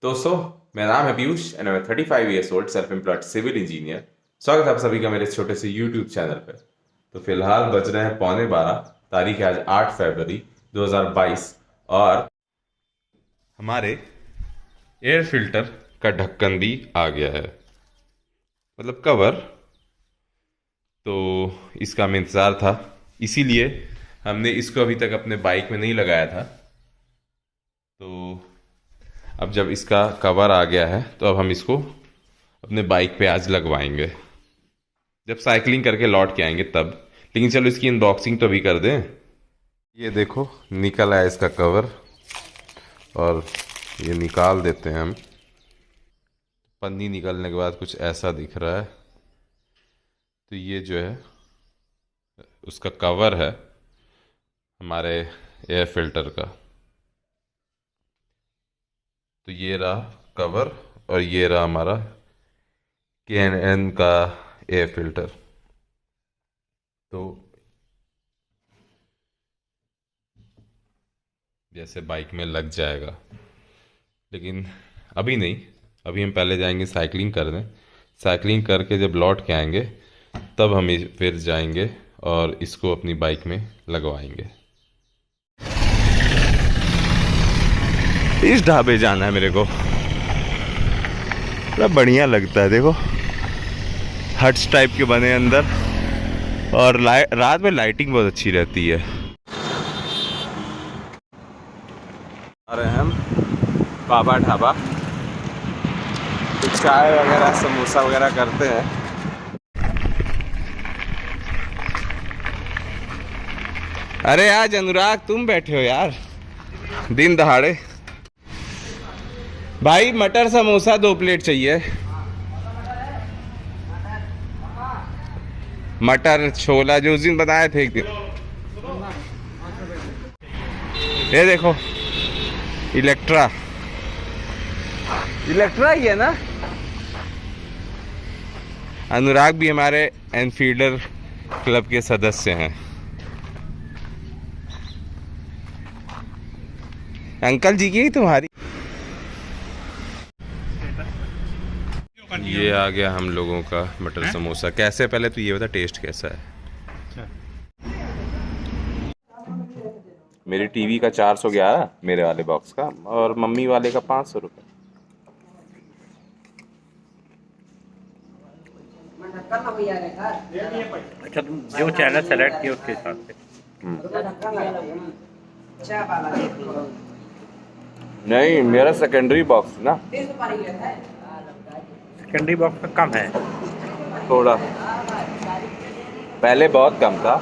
दोस्तों, मेरा नाम है पीयूष एंड मैं 35 years old self employed civil engineer. स्वागत है आप सभी का मेरे इस छोटे से यूट्यूब चैनल पे। तो फिलहाल बज रहे हैं 11:15। तारीख है आज 8 फरवरी 2022 और हमारे एयर फिल्टर का ढक्कन भी आ गया है, मतलब कवर। तो इसका हमें इंतज़ार था, इसीलिए हमने इसको अभी तक अपने बाइक में नहीं लगाया था। तो अब जब इसका कवर आ गया है तो अब हम इसको अपने बाइक पे आज लगवाएंगे, जब साइकिलिंग करके लौट के आएंगे तब। लेकिन चलो इसकी अनबॉक्सिंग तो अभी कर दें। ये देखो, निकल आया इसका कवर और ये निकाल देते हैं हम। पन्नी निकलने के बाद कुछ ऐसा दिख रहा है। तो ये जो है उसका कवर है हमारे एयर फिल्टर का। तो ये रहा कवर और ये रहा हमारा KNN का एयर फिल्टर। तो जैसे बाइक में लग जाएगा, लेकिन अभी नहीं। अभी हम पहले जाएंगे साइकिलिंग करने। साइकिलिंग करके जब लौट के आएंगे तब हम फिर जाएंगे और इसको अपनी बाइक में लगवाएंगे। इस ढाबे जाना है मेरे को, बड़ा बढ़िया लगता है। देखो, हट्स टाइप के बने अंदर और रात में लाइटिंग बहुत अच्छी रहती है। आ रहे हैं हम बाबा ढाबा। तो चाय वगैरह समोसा वगैरह करते हैं। अरे आज अनुराग तुम बैठे हो यार, दिन दहाड़े। भाई मटर समोसा 2 प्लेट चाहिए। मटर छोला जो उस दिन बताए थे एक दिन। ये देखो, इलेक्ट्रा ही है ना। अनुराग भी हमारे एनफील्डर क्लब के सदस्य हैं। अंकल जी की तुम्हारी। ये आ गया हम लोगों का मटर समोसा। कैसे, पहले तो ये बता टेस्ट कैसा है। मेरी टीवी का 411 मेरे वाले बॉक्स का, और मम्मी वाले का 500 रुपये। अच्छा, तुम जो चैनल सेलेक्ट किया उसके हिसाब से। नहीं, मेरा सेकेंडरी बॉक्स ना, सेकेंडरी बॉक्स में कम है। थोड़ा पहले बहुत कम था,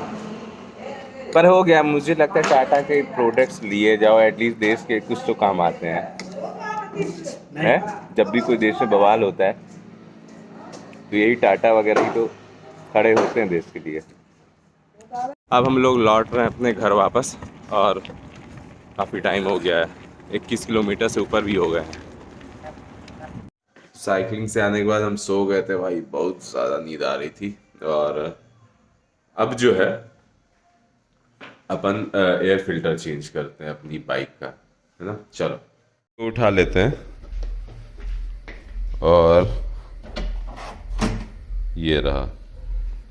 पर हो गया। मुझे लगता है टाटा के प्रोडक्ट्स लिए जाओ, एटलीस्ट देश के कुछ तो काम आते हैं। जब भी कोई देश में बवाल होता है तो यही टाटा वगैरह ही तो खड़े होते हैं देश के लिए। अब हम लोग लौट रहे हैं अपने घर वापस, और काफ़ी टाइम हो गया है, 21 किलोमीटर से ऊपर भी हो गए हैं। साइकिलिंग से आने के बाद हम सो गए थे भाई, बहुत ज़्यादा नींद आ रही थी। और अब जो है अपन एयर फिल्टर चेंज करते हैं अपनी बाइक का, है ना। चलो तो उठा लेते हैं और ये रहा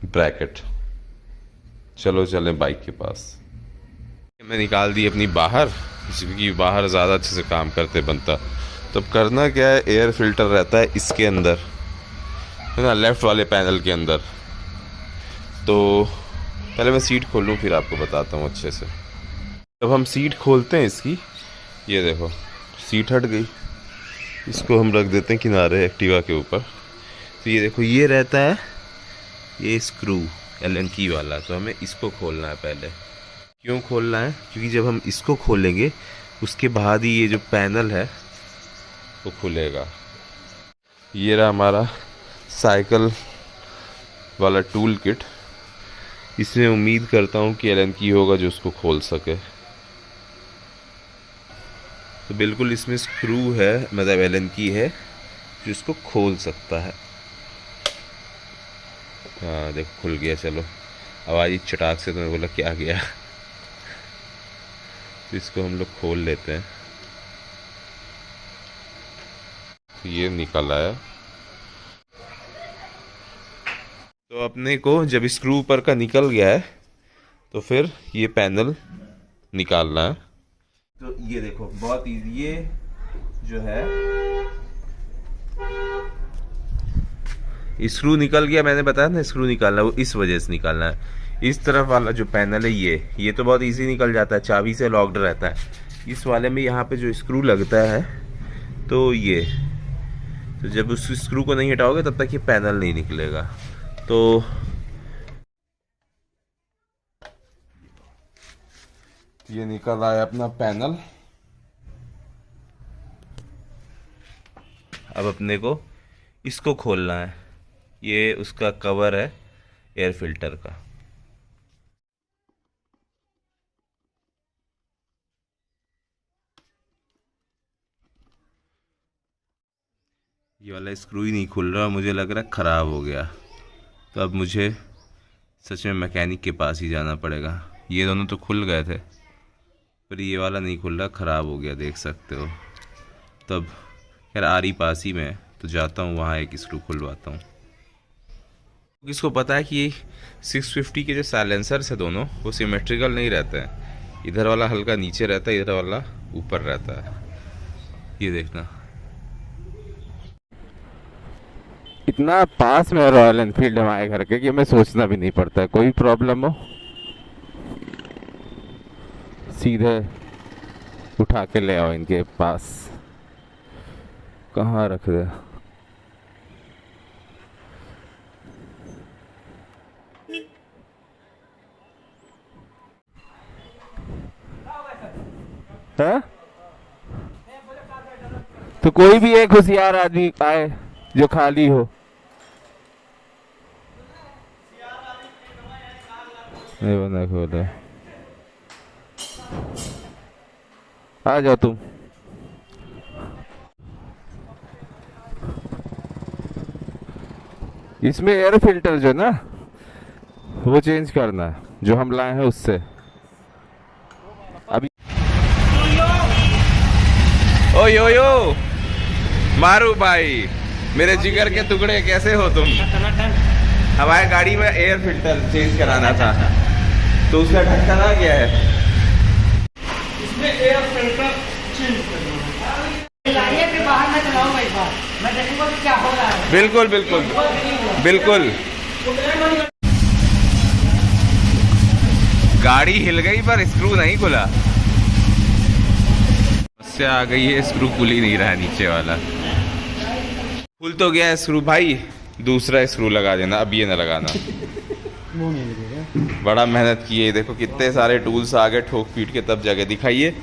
ब्रैकेट। चलो चलें बाइक के पास। मैं निकाल दी अपनी बाहर, क्योंकि बाहर ज़्यादा अच्छे से काम करते बनता। तो अब करना क्या है, एयर फिल्टर रहता है इसके अंदर, है ना, लेफ़्ट वाले पैनल के अंदर। तो पहले मैं सीट खोलूँ फिर आपको बताता हूँ अच्छे से। जब हम सीट खोलते हैं इसकी, ये देखो सीट हट गई। इसको हम रख देते हैं किनारे एक्टिवा के ऊपर। तो ये देखो, ये रहता है ये स्क्रू एलन की वाला। तो हमें इसको खोलना है पहले। क्यों खोलना है? क्योंकि जब हम इसको खोलेंगे उसके बाद ही ये जो पैनल है वो खुलेगा। ये रहा हमारा साइकिल वाला टूल किट। इसमें उम्मीद करता हूँ कि एलन की होगा जो उसको खोल सके। तो बिल्कुल इसमें स्क्रू है, मतलब एलन की है जो इसको खोल सकता है। हाँ देखो, खुल गया। चलो, आवाज़ ही चटाक से तो मैं बोला क्या गया। तो इसको हम लोग खोल लेते हैं। ये निकल आया। तो अपने को जब स्क्रू ऊपर का निकल गया है तो फिर ये पैनल निकालना है। तो ये देखो बहुत इजी, ये जो है स्क्रू निकल गया, मैंने बताया ना स्क्रू निकालना, वो इस वजह से निकालना है। इस तरफ वाला जो पैनल है ये तो बहुत इजी निकल जाता है, चाबी से लॉक्ड रहता है। इस वाले में यहाँ पे जो स्क्रू लगता है तो ये, तो जब उस स्क्रू को नहीं हटाओगे तब तक ये पैनल नहीं निकलेगा। तो ये निकल आया अपना पैनल। अब अपने को इसको खोलना है। ये उसका कवर है एयर फिल्टर का। ये वाला स्क्रू ही नहीं खुल रहा, मुझे लग रहा है ख़राब हो गया। तो अब मुझे सच में मैकेनिक के पास ही जाना पड़ेगा। ये दोनों तो खुल गए थे पर ये वाला नहीं खुल रहा, ख़राब हो गया, देख सकते हो। तब खैर आरी पास ही में, तो जाता हूँ वहाँ एक स्क्रू खुलवाता हूँ। किसको पता है कि 650 के जो साइलेंसर्स है दोनों वो सिमेट्रिकल नहीं रहते हैं। इधर वाला हल्का नीचे रहता है, इधर वाला ऊपर रहता है। ये देखना, इतना पास में रॉयल एनफील्ड हमारे घर के कि हमें सोचना भी नहीं पड़ता है। कोई प्रॉब्लम हो सीधे उठा के ले आओ इनके पास। कहाँ रख दिया? है? तो कोई भी एक होशियार आदमी आए जो खाली हो। नहीं बंदा खोले, आ जाओ तुम। इसमें एयर फिल्टर जो ना वो चेंज करना है, जो हम लाए हैं उससे। अभी ओ यो मारू भाई, मेरे जिगर के टुकड़े, कैसे हो तुम? हमारे गाड़ी में एयर फिल्टर चेंज कराना था, तो उसका ढक्कन आ गया है। इसमें एयर फिल्टर चेंज करना है। फिर बाहर में चलाऊंगा एक बार, मैं देखूंगा कि क्या हो रहा है। बिल्कुल बिल्कुल बिल्कुल। गाड़ी हिल गई पर स्क्रू नहीं खुला। समस्या आ गई है, स्क्रू खुल ही नहीं रहा है नीचे वाला। खुल तो गया स्क्रू भाई, दूसरा स्क्रू लगा देना, अब ये ना लगाना। वो नहीं लगेगा। बड़ा मेहनत की है, देखो कितने सारे टूल्स आगे ठोक पीट के तब जगह दिखाइए।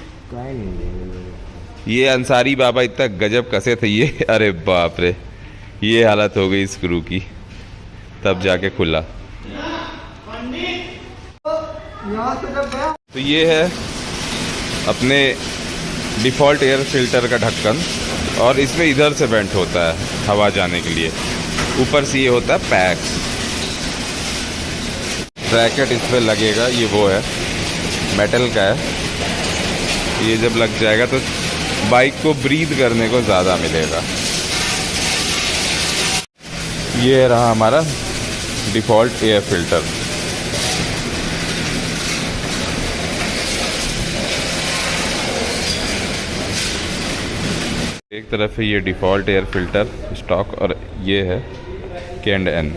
ये अंसारी बाबा इतना गजब कसे थे ये, अरे बाप रे, ये हालत हो गई स्क्रू की, तब जाके खुला। तो ये है अपने डिफ़ॉल्ट एयर फिल्टर का ढक्कन, और इसमें इधर से वेंट होता है हवा जाने के लिए, ऊपर से ये होता है पैक्स। ब्रैकेट इस पर लगेगा, ये वो है मेटल का है। ये जब लग जाएगा तो बाइक को ब्रीथ करने को ज़्यादा मिलेगा। ये रहा हमारा डिफ़ॉल्ट एयर फिल्टर। एक तरफ है ये डिफ़ॉल्ट एयर फिल्टर स्टॉक, और ये है K&N।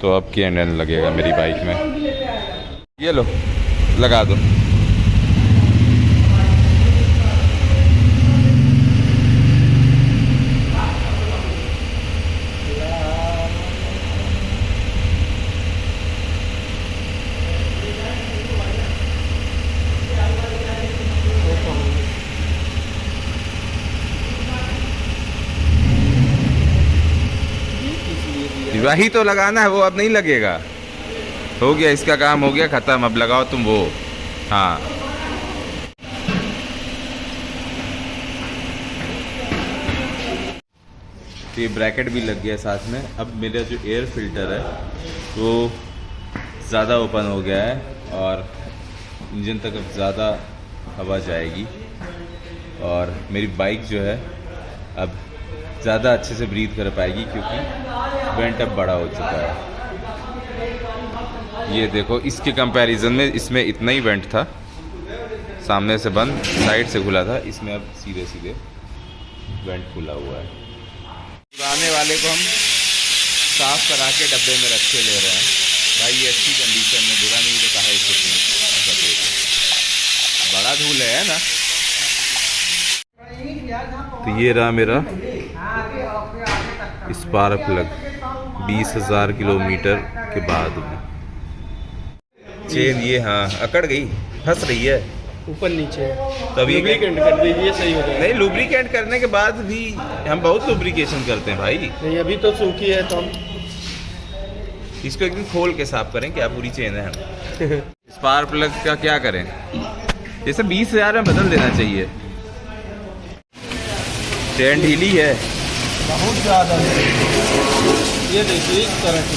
तो अब K&N लगेगा मेरी बाइक में। ये लो लगा दो। वही तो लगाना है, वो अब नहीं लगेगा। हो गया इसका काम, हो गया ख़त्म। अब लगाओ तुम वो। हाँ ये ब्रैकेट भी लग गया साथ में। अब मेरा जो एयर फिल्टर है वो ज़्यादा ओपन हो गया है और इंजन तक अब ज़्यादा हवा जाएगी, और मेरी बाइक जो है अब ज़्यादा अच्छे से ब्रीथ कर पाएगी क्योंकि वेंट अब बड़ा हो चुका है। ये देखो, इसके कंपैरिजन में इसमें इतना ही वेंट था, सामने से बंद, साइड से खुला था, इसमें अब सीधे सीधे वेंट खुला हुआ है। पुराने वाले को हम साफ करा के डब्बे में रख के ले रहे हैं। भाई ये अच्छी कंडीशन में, बुरा नहीं तो कहा इसको ऐसा बड़ा धूल है ना। तो ये रहा मेरा स्पार्क प्लग 20,000 किलोमीटर के बाद में। चेन ये हाँ अकड़ गई, फंस रही है ऊपर नीचे, तभी लुब्रिकेंट कर दीजिए, सही हो जाएगा। नहीं, लुब्रिकेंट करने के बाद भी हम बहुत लुब्रिकेशन करते हैं भाई। नहीं अभी तो सूखी है तो हम इसको एक दिन खोल के साफ करें, क्या पूरी चेन है। स्पार्क प्लग का क्या करें, जैसे 20,000 में बदल देना चाहिए। चेन ढीली है बहुत ज़्यादा है। ये देखिए इस तरह की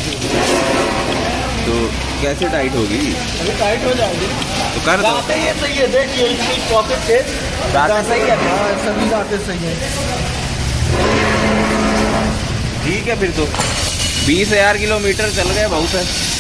तो कैसे टाइट होगी, अभी टाइट हो जाएगी तो कर दो। दांतें ये सही है, देखिए इसकी पॉकेट से दांतें सही है, हाँ सभी दांतें सही है। ठीक है फिर तो 20,000 किलोमीटर चल गए, बहुत है।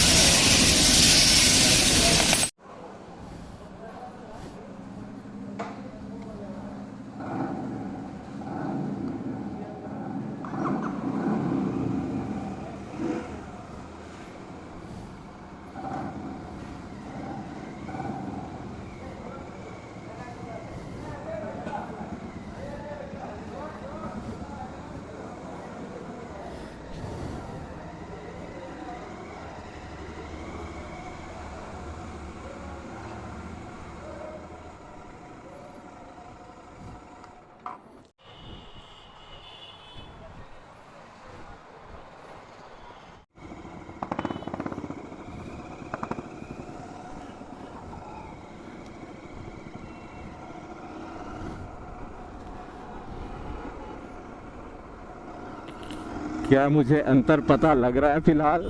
क्या मुझे अंतर पता लग रहा है फिलहाल,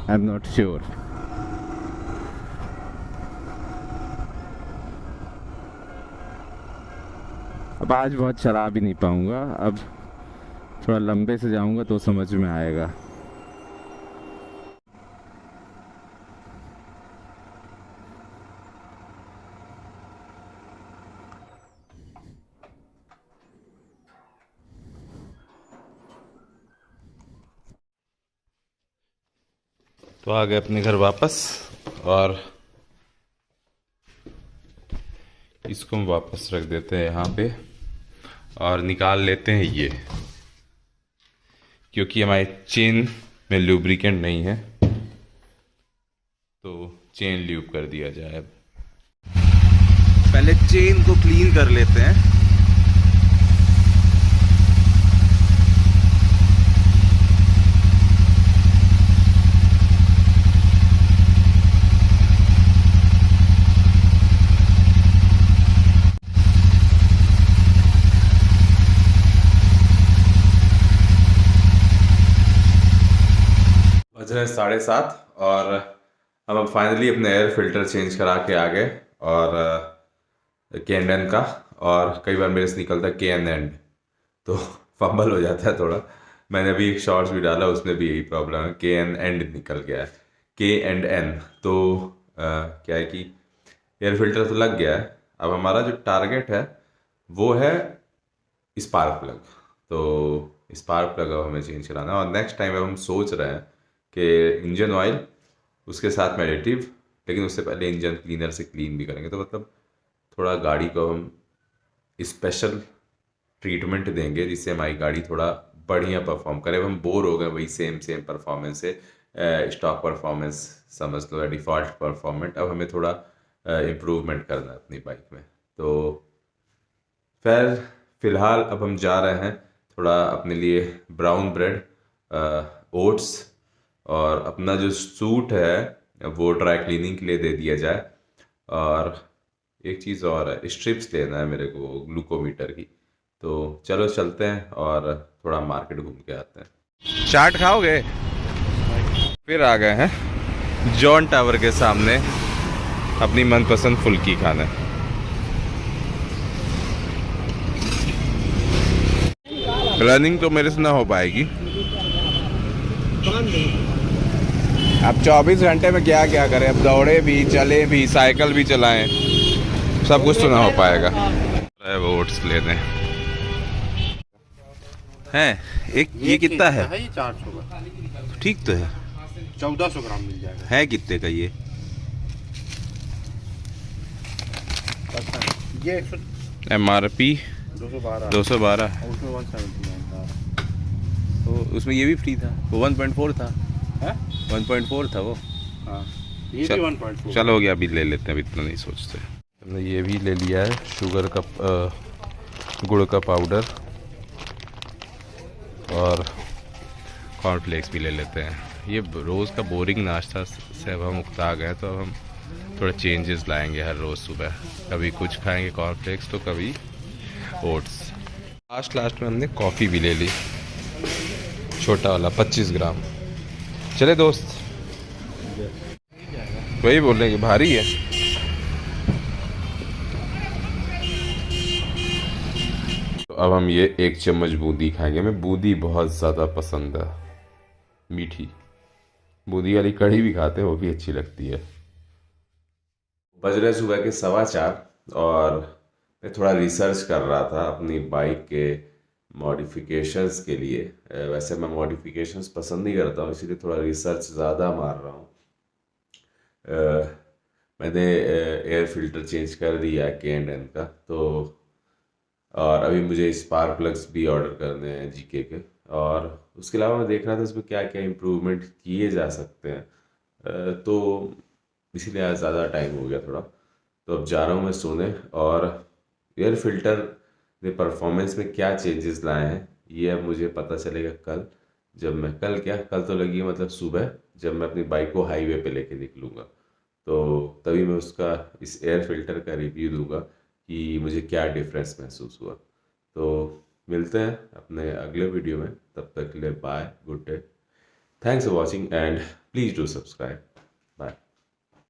आई एम नॉट श्योर। अब आज बहुत चला भी नहीं पाऊंगा, अब थोड़ा लंबे से जाऊंगा तो समझ में आएगा। तो आ गए अपने घर वापस, और इसको हम वापस रख देते हैं यहाँ पे और निकाल लेते हैं ये, क्योंकि हमारी चेन में लुब्रिकेंट नहीं है तो चेन ल्यूब कर दिया जाए। अब पहले चेन को क्लीन कर लेते हैं। बज रहे 7:30 और हम फाइनली अपने एयर फिल्टर चेंज करा के आ गए, और K&N का, और कई बार मेरे से निकलता है K&N तो फंबल हो जाता है थोड़ा। मैंने अभी एक शॉर्ट्स भी डाला, उसमें भी यही प्रॉब्लम है, K&N निकल गया है, K&N। तो क्या है कि एयर फिल्टर तो लग गया है, अब हमारा जो टारगेट है वो है स्पार्क प्लग। तो स्पार्क प्लग अब हमें चेंज कराना है, और नेक्स्ट टाइम अब हम सोच रहे हैं कि इंजन ऑयल उसके साथ में एडिटिव, लेकिन उससे पहले इंजन क्लीनर से क्लीन भी करेंगे। तो मतलब थोड़ा गाड़ी को हम स्पेशल ट्रीटमेंट देंगे जिससे हमारी गाड़ी थोड़ा बढ़िया परफॉर्म करे। अब हम बोर हो गए वही सेम परफॉर्मेंस से, स्टॉक परफॉर्मेंस समझ लो या डिफ़ॉल्ट परफॉर्मेंट। अब हमें थोड़ा इम्प्रूवमेंट करना है अपनी बाइक में। तो फ़िलहाल अब हम जा रहे हैं थोड़ा अपने लिए ब्राउन ब्रेड, ओट्स, और अपना जो सूट है वो ड्राई क्लीनिंग के लिए दे दिया जाए। और एक चीज़ और है, स्ट्रिप्स लेना है मेरे को ग्लूकोमीटर की। तो चलो चलते हैं और थोड़ा मार्केट घूम के आते हैं। चाट खाओगे? फिर आ गए हैं जॉन टावर के सामने अपनी मनपसंद फुल्की खाने। रनिंग तो मेरे से ना हो पाएगी। अब 24 घंटे में क्या क्या करें, अब दौड़े भी, चले भी, साइकिल भी चलाएं, सब कुछ तो ना हो पाएगा। ओट्स लेने हैं। एक ये कितना है? ये 400 का, ठीक तो है। 1400 ग्राम मिल जाएगा। है कितने का ये? ये MRP 212 212। उसमें 179 था। तो उसमें ये भी फ्री था, वो 1.4 था। है 1.4 था वो। हाँ, ये चल- भी 1.4। चलो हो गया, अभी ले लेते हैं, अभी इतना नहीं सोचते। हमने ये भी ले लिया है, शुगर का गुड़ का पाउडर, और कॉर्नफ्लेक्स भी ले लेते हैं। ये रोज़ का बोरिंग नाश्ता से अब हम उकता गए, तो अब हम थोड़ा चेंजेस लाएंगे हर रोज़ सुबह। कभी कुछ खाएंगे कॉर्नफ्लेक्स, तो कभी ओट्स। लास्ट में हमने कॉफ़ी भी ले ली, छोटा वाला 25 ग्राम। चले दोस्त, वही बोल रहे हैं कि भारी है। तो अब हम ये 1 चम्मच बूंदी खाएंगे। हमें बूंदी बहुत ज़्यादा पसंद है, मीठी बूंदी वाली कढ़ी भी खाते हैं, वो भी अच्छी लगती है। बज रहे सुबह के 4:15 और मैं थोड़ा रिसर्च कर रहा था अपनी बाइक के मॉडिफिकेशंस के लिए। वैसे मैं मॉडिफिकेशंस पसंद नहीं करता हूँ, इसीलिए थोड़ा रिसर्च ज़्यादा मार रहा हूँ। मैंने एयर फिल्टर चेंज कर दिया K&N का, तो और अभी मुझे स्पार्क प्लग्स भी ऑर्डर करने हैं GK के, और उसके अलावा मैं देख रहा था इसमें क्या क्या इम्प्रूवमेंट किए जा सकते हैं। तो इसीलिए आज ज़्यादा टाइम हो गया थोड़ा, तो अब जा रहा हूँ मैं सोने। और एयर फिल्टर ने परफॉर्मेंस में क्या चेंजेस लाए हैं ये अब मुझे पता चलेगा कल, जब मैं कल तो लगी है, मतलब सुबह जब मैं अपनी बाइक को हाईवे पे लेके निकलूँगा, तो तभी मैं उसका इस एयर फिल्टर का रिव्यू दूंगा कि मुझे क्या डिफरेंस महसूस हुआ। तो मिलते हैं अपने अगले वीडियो में, तब तक के लिए bye, good day, thanks for watching and please do subscribe, bye.